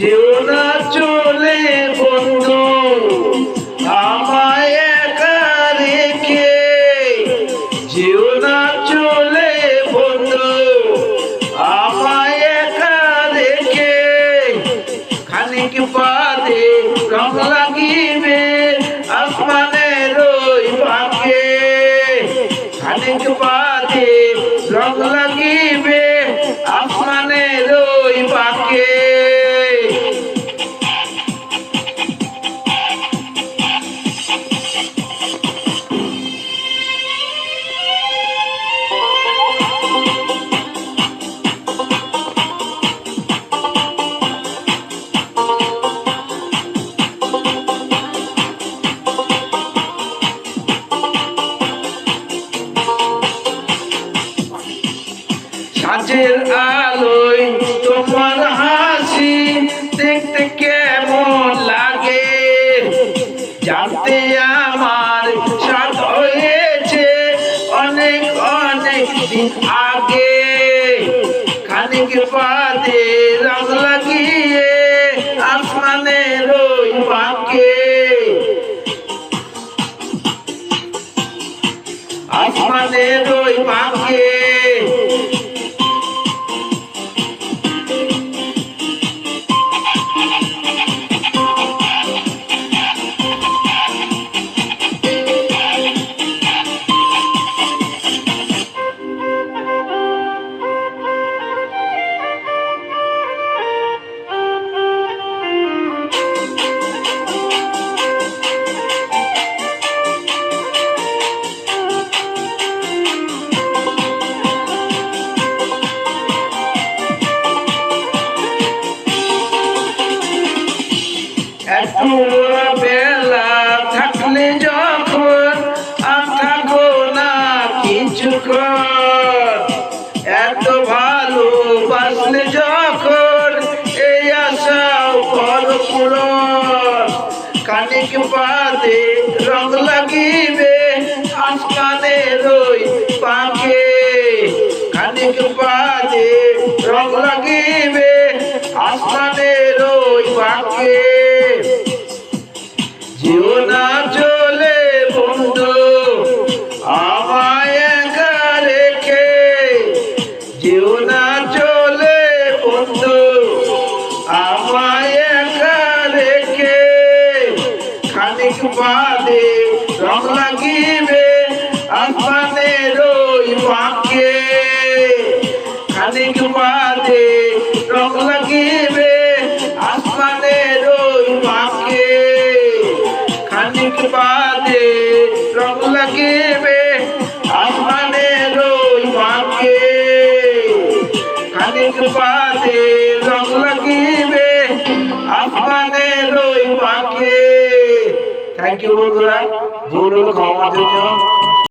যেও না চলে বন্ধু আমায় একা রেখে, যেও না চলে বন্ধু আমায় একা রেখে। খানিক বাদে রং লাগিবে আসমানের ওই পাখে, খানিক বাদে রং লাগিবে আসমানের ওই পাখে। সাঁঝের আলোয় তোমার হাসি দেখতে কেমন লাগে, জানতে আমার সাথ হয়েছে অনেক অনেক দিন আগে। খানিক বাদে রং লাগিয়ে আসমানের ওই পাখে, আসমানের ওই পাখে। একটু বেলা থাকলে যখন আর থাকো না কিছুক্ষণ, এত ভালোবাসলে যখন এই আশাও করো পূরণ। খানিক বাদে রং লাগিবে আসমানের ওই পাখে, খানিক বাদে রং লাগিবে আসমানের ওই পাখে। যেও না চলে বন্ধু আমায় একা রেখে, যেও না চলে বন্ধু আমায় একা রেখে। খানিক বাদে রং লাগিবে আসমানের ওই পাখে, খানিক বাদে রং লাগিবে আসমানের ওই পাখে, খানিক বাদে রং লাগিবে আসমানের ওই পাখে, খানিক বাদে রং লাগিবে আসমানের ওই পাখে। থ্যাংক ইউ বন্ধুরা, ভুল হলো ক্ষমার জন্য।